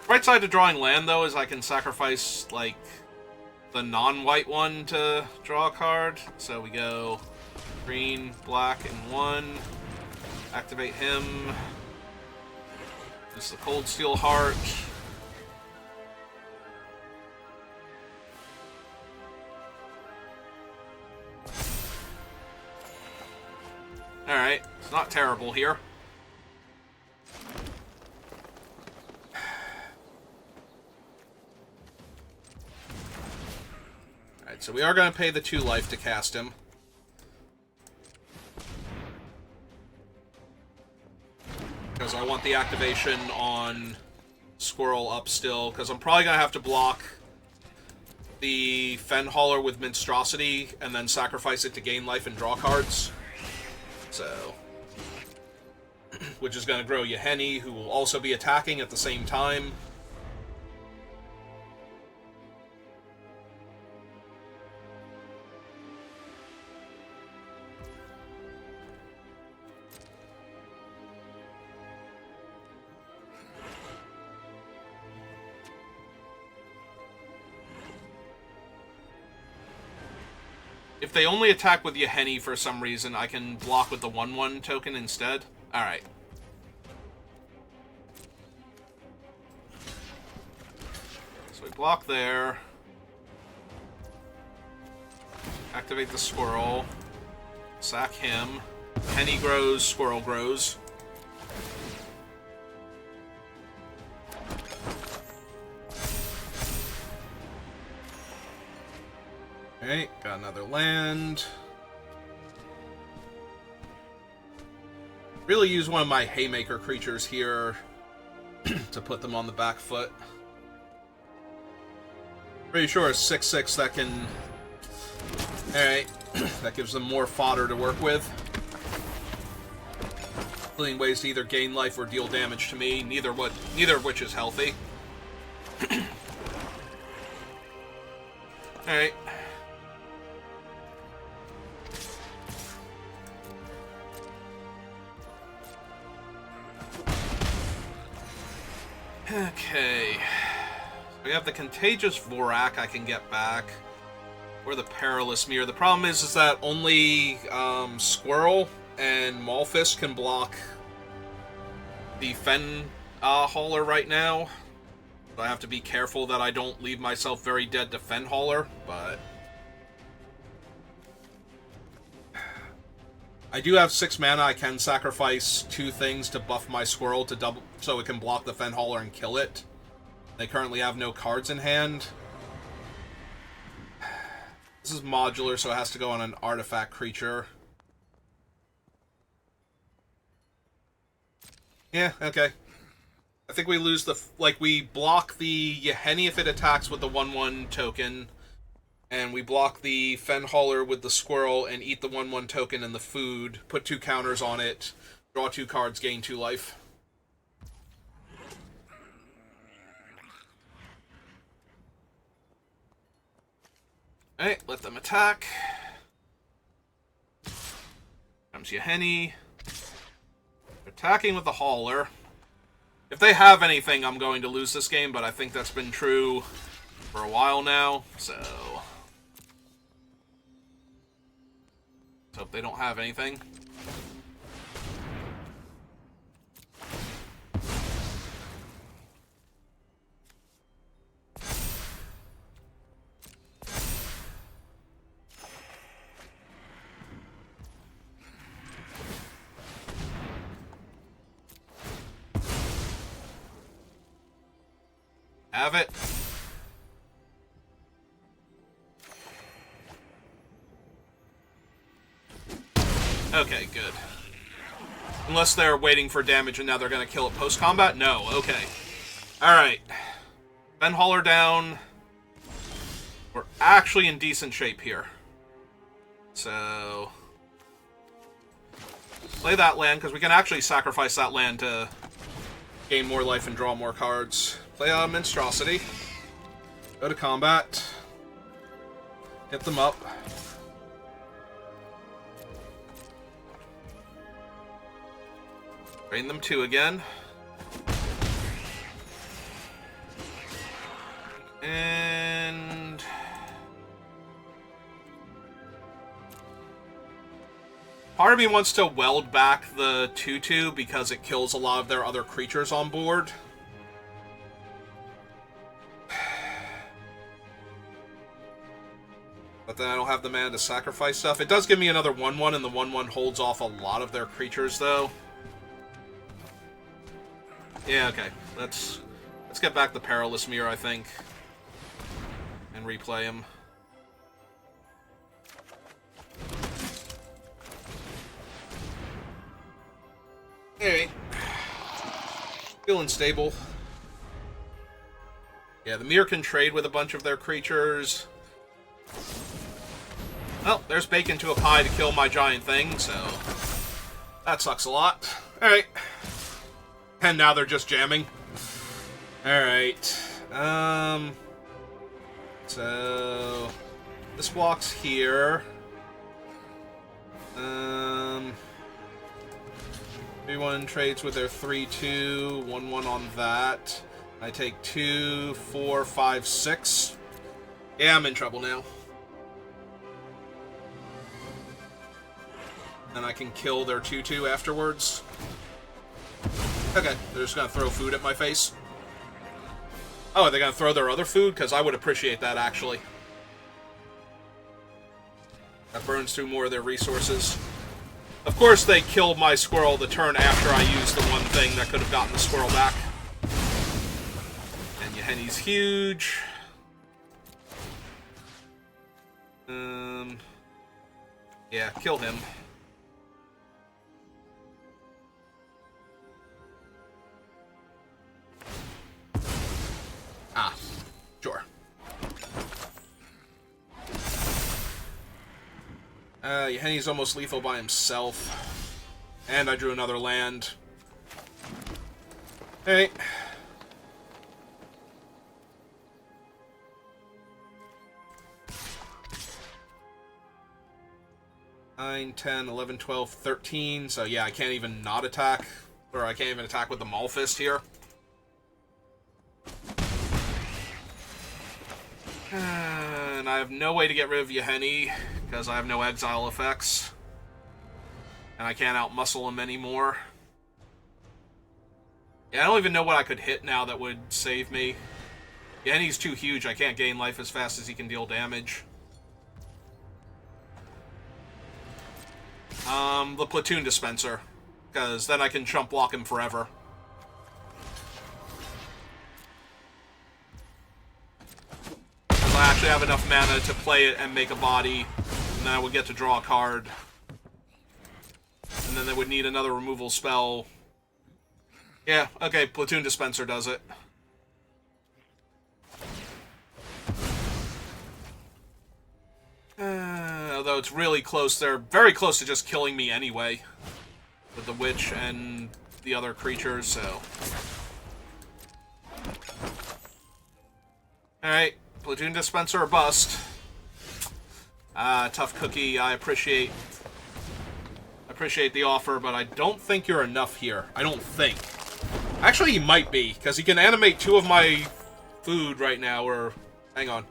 Right side to drawing land, though, is I can sacrifice, like, the non-white one to draw a card. So we go green, black, and 1. Activate him. This is the Cold Steel Heart. Alright, it's not terrible here. Alright, so we are going to pay the 2 life to cast him. Because I want the activation on Squirrel up still, because I'm probably going to have to block the Fenhauler with Monstrosity and then sacrifice it to gain life and draw cards. So, which is going to grow Yahenni, who will also be attacking at the same time. If they only attack with Yahenni for some reason, I can block with the 1/1 token instead. Alright. So we block there. Activate the Squirrel. Sack him. Henny grows, Squirrel grows. Okay, got another land. Really use one of my Haymaker creatures here to put them on the back foot. Pretty sure a 6/6 that can... Alright, that gives them more fodder to work with. Including ways to either gain life or deal damage to me, neither of which is healthy. Alright. Okay. We have the Contagious Vorak I can get back. Or the Perilous Mirror. The problem is that only Squirrel and Malphus can block the Fenhauler right now. So I have to be careful that I don't leave myself very dead to Fenhauler, but... I do have 6 mana. I can sacrifice 2 things to buff my Squirrel to double, so it can block the Fenhauler and kill it. They currently have no cards in hand. This is modular, so it has to go on an artifact creature. Yeah, okay. I think we lose the... Like, we block the Yahenni if it attacks with the 1/1 token. And we block the Fenhauler with the Squirrel and eat the 1/1 token and the food. Put 2 counters on it. Draw 2 cards, gain 2 life. Alright, let them attack. Comes Yahenni. Attacking with the Hauler. If they have anything, I'm going to lose this game, but I think that's been true for a while now, so... Let's hope they don't have anything. Have it. Okay, good. Unless they're waiting for damage and now they're going to kill it post-combat? No, okay. Alright. Fenhauler down. We're actually in decent shape here. So... play that land, because we can actually sacrifice that land to Gain more life and draw more cards. Play a Monstrosity. Go to combat. Hit them up. Drain them 2 again. And... part of me wants to weld back the 2/2 because it kills a lot of their other creatures on board. But then I don't have the mana to sacrifice stuff. It does give me another 1/1, and the 1/1 holds off a lot of their creatures, though. Yeah, okay. Let's get back the Perilous Mirror, I think. And replay him. Alright. Feeling stable. Yeah, the Mirror can trade with a bunch of their creatures. Well, there's bacon to a pie to kill my giant thing, so... that sucks a lot. Alright. And now they're just jamming. Alright. So... this block's here. 3/1 trades with their 3/2, 1/1 on that. I take 2, 4, 5, 6. Yeah, I'm in trouble now. And I can kill their 2/2 afterwards. Okay, they're just gonna throw food at my face. Oh, are they gonna throw their other food? Because I would appreciate that, actually. That burns through more of their resources. Of course, they killed my squirrel the turn after I used the one thing that could have gotten the squirrel back. And Yahenni's huge. Yeah, kill him. Ah, sure. Yahenni's almost lethal by himself. And I drew another land. Alright. 9, 10, 11, 12, 13. So yeah, I can't even not attack. Or I can't even attack with the Maulfist here. And I have no way to get rid of Yahenni, because I have no exile effects. And I can't outmuscle him anymore. Yeah, I don't even know what I could hit now that would save me. Yahenni's too huge, I can't gain life as fast as he can deal damage. The Platoon Dispenser, because then I can chump block him forever. Because I actually have enough mana to play it and make a body, and then I would get to draw a card. And then they would need another removal spell. Yeah, okay, Platoon Dispenser does it. Although it's really close, they're very close to just killing me anyway. With the Witch and the other creatures, so... Alright, Platoon Dispenser or bust. Tough cookie, I appreciate the offer, but I don't think you're enough here. I don't think. Actually, he might be, because he can animate 2 of my food right now, or... hang on.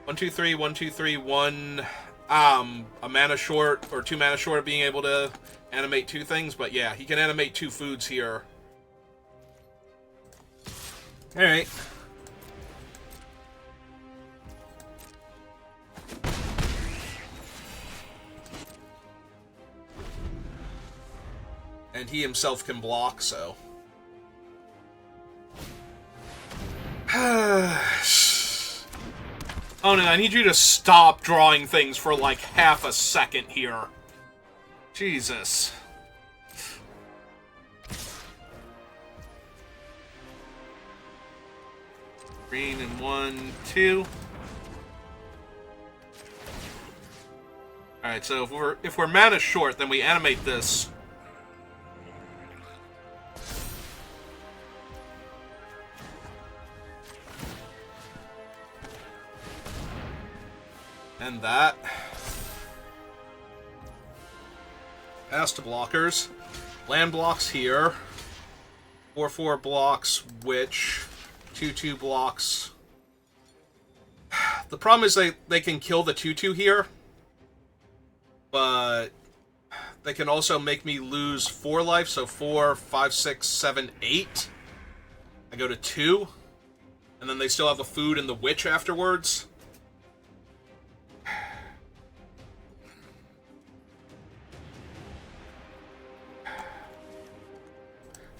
1, 2, 3, 1, 2, 3, 1... a mana short, or 2 mana short of being able to animate 2 things, but yeah, he can animate 2 foods here. Alright. And he himself can block, so... Oh, no, I need you to stop drawing things for, like, half a second here. Jesus. Green in 1, 2. Alright, so if we're mana short, then we animate this. And that. Pass to blockers. Land blocks here. 4/4 blocks Witch. 2/2 blocks. The problem is they can kill the 2/2 here. But they can also make me lose 4 life, so 4, 5, 6, 7, 8. I go to 2. And then they still have a food and the Witch afterwards.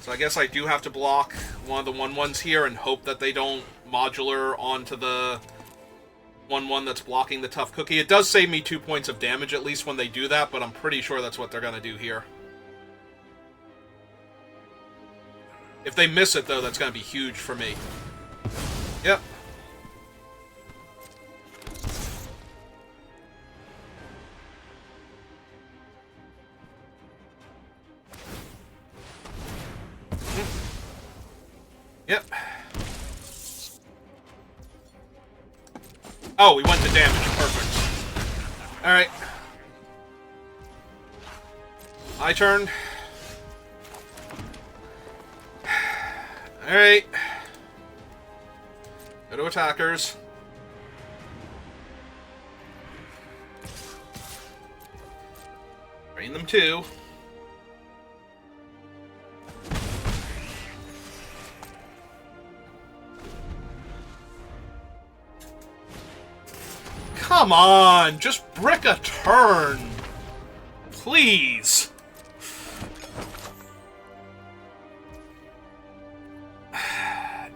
So I guess I do have to block one of the 1/1s here and hope that they don't modular onto the 1/1 that's blocking the Tough Cookie. It does save me 2 points of damage at least when they do that, but I'm pretty sure that's what they're going to do here. If they miss it, though, that's going to be huge for me. Yep. Yep. Oh, we went to damage. Perfect. Alright. My turn. Alright. Go to attackers. Drain them 2. Come on, just brick a turn. Please.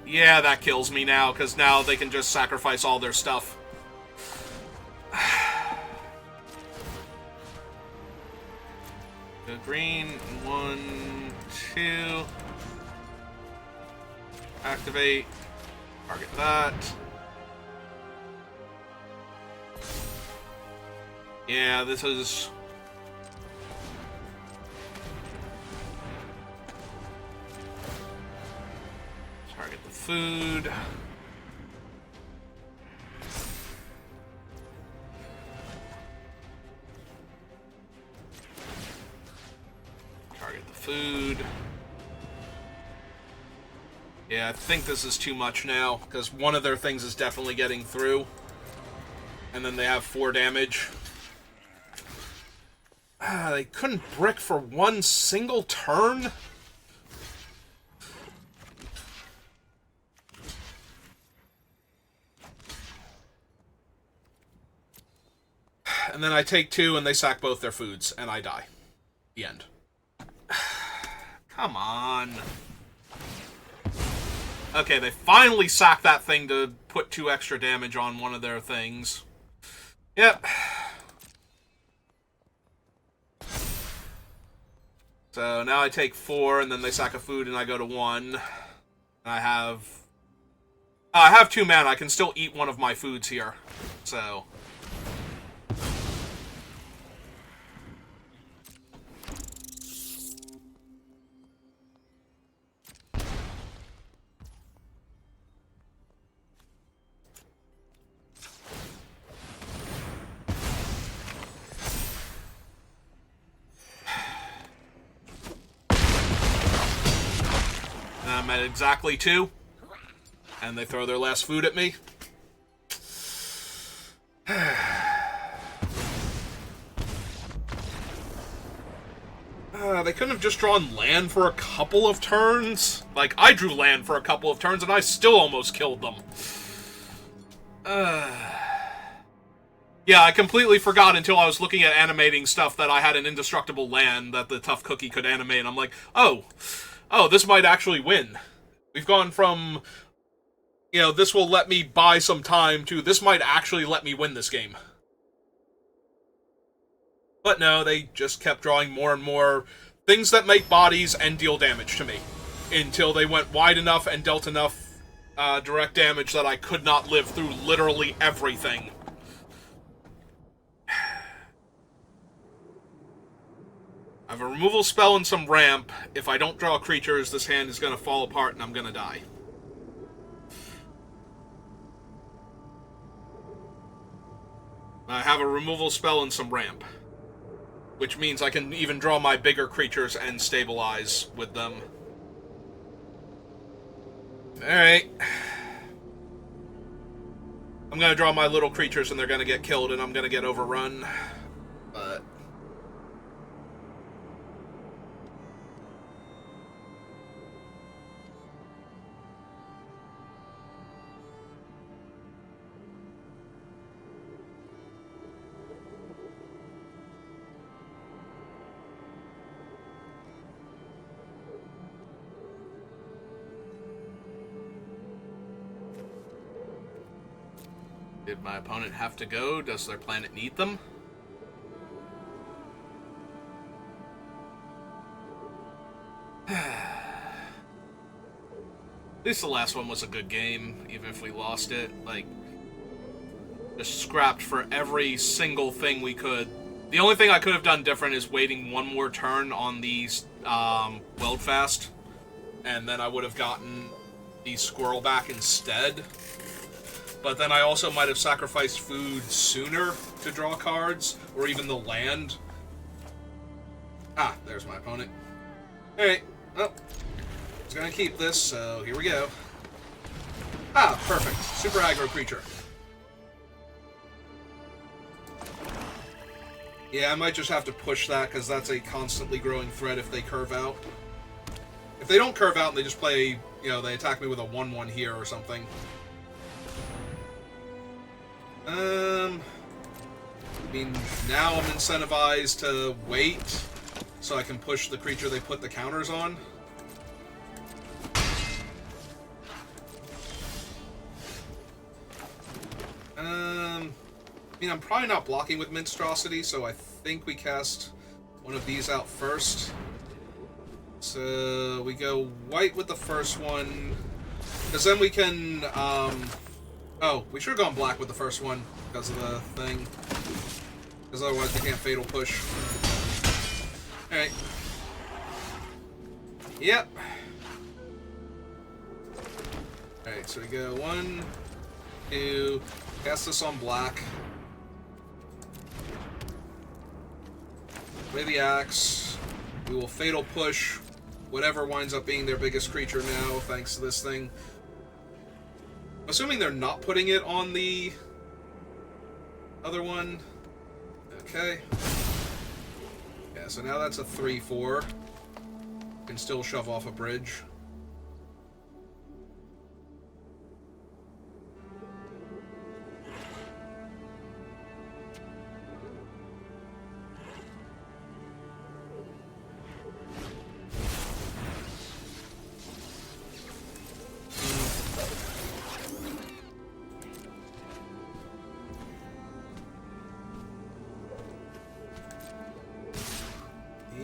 Yeah, that kills me now, because now they can just sacrifice all their stuff. Go green, 1, 2. Activate. Target that. Yeah, this is... Target the food. Target the food. Yeah, I think this is too much now, because one of their things is definitely getting through. And then they have 4 damage. They couldn't brick for one single turn? And then I take 2 and they sack both their foods, and I die. The end. Come on. Okay, they finally sacked that thing to put 2 extra damage on one of their things. Yep. So now I take 4, and then they sack a food, and I go to 1. And I have 2 mana. I can still eat one of my foods here. So... I'm at exactly 2. And they throw their last food at me. They couldn't have just drawn land for a couple of turns? Like, I drew land for a couple of turns and I still almost killed them. Yeah, I completely forgot until I was looking at animating stuff that I had an indestructible land that the Tough Cookie could animate. And I'm like, oh, this might actually win. We've gone from, you know, this will let me buy some time to this might actually let me win this game. But no, they just kept drawing more and more things that make bodies and deal damage to me. Until they went wide enough and dealt enough direct damage that I could not live through literally everything. I have a removal spell and some ramp. If I don't draw creatures, this hand is going to fall apart and I'm going to die. I have a removal spell and some ramp, which means I can even draw my bigger creatures and stabilize with them. Alright. I'm gonna draw my little creatures and they're gonna get killed and I'm gonna get overrun. But... did my opponent have to go? Does their planet need them? At least the last one was a good game, even if we lost it. Like, just scrapped for every single thing we could. The only thing I could have done different is waiting one more turn on these Weldfast, and then I would have gotten the squirrel back instead. But then I also might have sacrificed food sooner to draw cards, or even the land. Ah, there's my opponent. Alright, well, he's gonna keep this, so here we go. Ah, perfect. Super aggro creature. Yeah, I might just have to push that, because that's a constantly growing threat if they curve out. If they don't curve out and they just play, you know, they attack me with a 1/1 here or something. I mean, now I'm incentivized to wait, so I can push the creature they put the counters on. I mean, I'm probably not blocking with Minstrosity, so I think we cast one of these out first. So we go white with the first one, because then we can, oh, we should have gone black with the first one because of the thing. Because otherwise they can't Fatal Push. Alright. Yep. Alright, so we go 1, 2, cast this on black. Play the axe. We will Fatal Push whatever winds up being their biggest creature now, thanks to this thing. Assuming they're not putting it on the other one. Okay. Yeah, so now that's a 3/4. Can still shove off a bridge.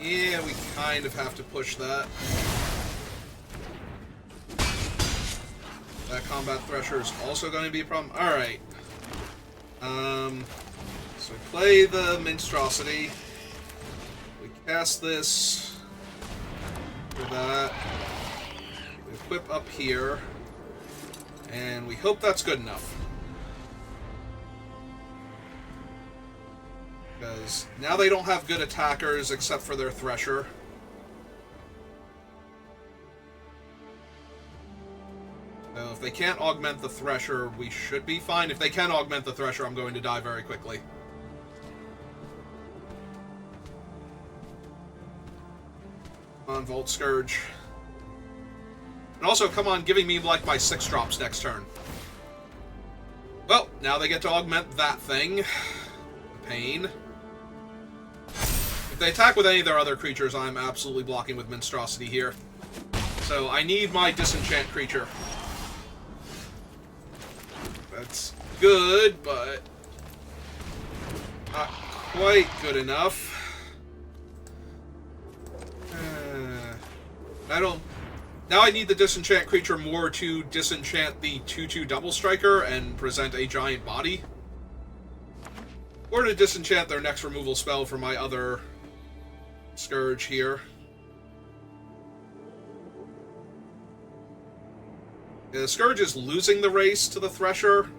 Yeah, we kind of have to push that. That Combat Thresher is also going to be a problem. Alright. So we play the Minstrosity. We cast this. For that. We equip up here. And we hope that's good enough. Because now they don't have good attackers except for their Thresher. So if they can't augment the Thresher, we should be fine. If they can augment the Thresher, I'm going to die very quickly. Come on, Volt Scourge. And also, come on, giving me like my 6 drops next turn. Well, now they get to augment that thing. Pain. If they attack with any of their other creatures, I'm absolutely blocking with Minstrosity here. So I need my disenchant creature. That's good, but not quite good enough. I don't... Now I need the disenchant creature more to disenchant the 2/2 double striker and present a giant body. Or to disenchant their next removal spell for my other Scourge here. Yeah, the Scourge is losing the race to the Thresher.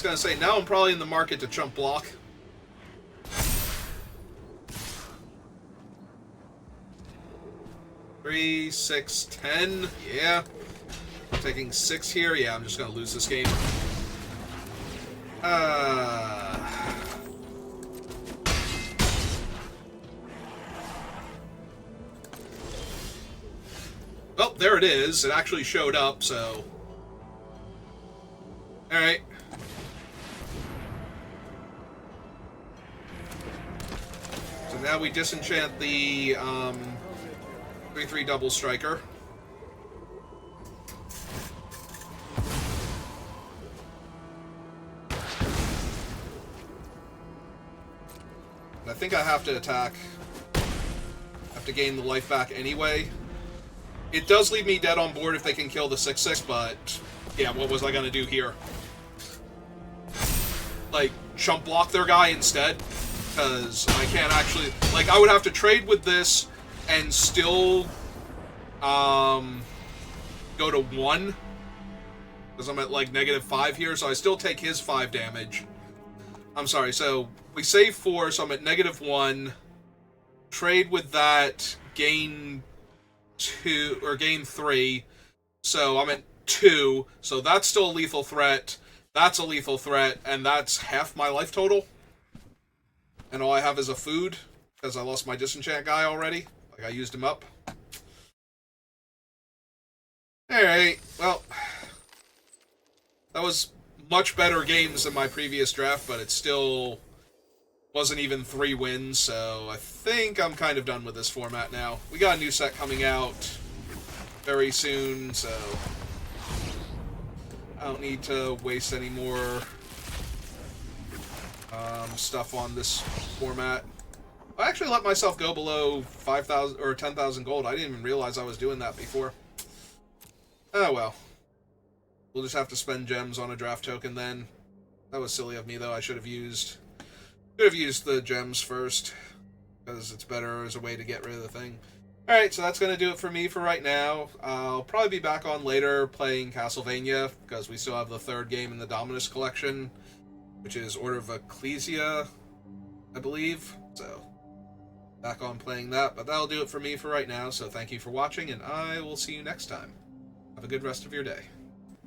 was gonna say, now I'm probably in the market to chump block. Three, 6, 10. Yeah. Taking 6 here. Yeah, I'm just gonna lose this game. Well, there it is. It actually showed up, so... Alright. So now we disenchant the 3/3 double striker. I think I have to attack. I have to gain the life back anyway. It does leave me dead on board if they can kill the 6/6, but yeah, what was I gonna do here? Like, chump block their guy instead? Because I can't actually... Like, I would have to trade with this and still go to 1. Because I'm at, like, -5 here, so I still take his 5 damage. I'm sorry, so we save 4, so I'm at -1. Trade with that, gain 2, or gain 3. So I'm at 2, so that's still a lethal threat. That's a lethal threat, and that's half my life total. And all I have is a food, because I lost my disenchant guy already. Like, I used him up. Alright, well, that was much better games than my previous draft, but it still wasn't even 3 wins, so I think I'm kind of done with this format now. We got a new set coming out very soon, so I don't need to waste any more stuff on this format. I actually let myself go below 5,000 or 10,000 gold. I didn't even realize I was doing that before. Oh well. We'll just have to spend gems on a draft token then. That was silly of me though. I should have used the gems first, because it's better as a way to get rid of the thing. Alright, so that's going to do it for me for right now. I'll probably be back on later playing Castlevania, because we still have the 3rd game in the Dominus collection, which is Order of Ecclesia, I believe. So, back on playing that, but that'll do it for me for right now, so thank you for watching, and I will see you next time. Have a good rest of your day.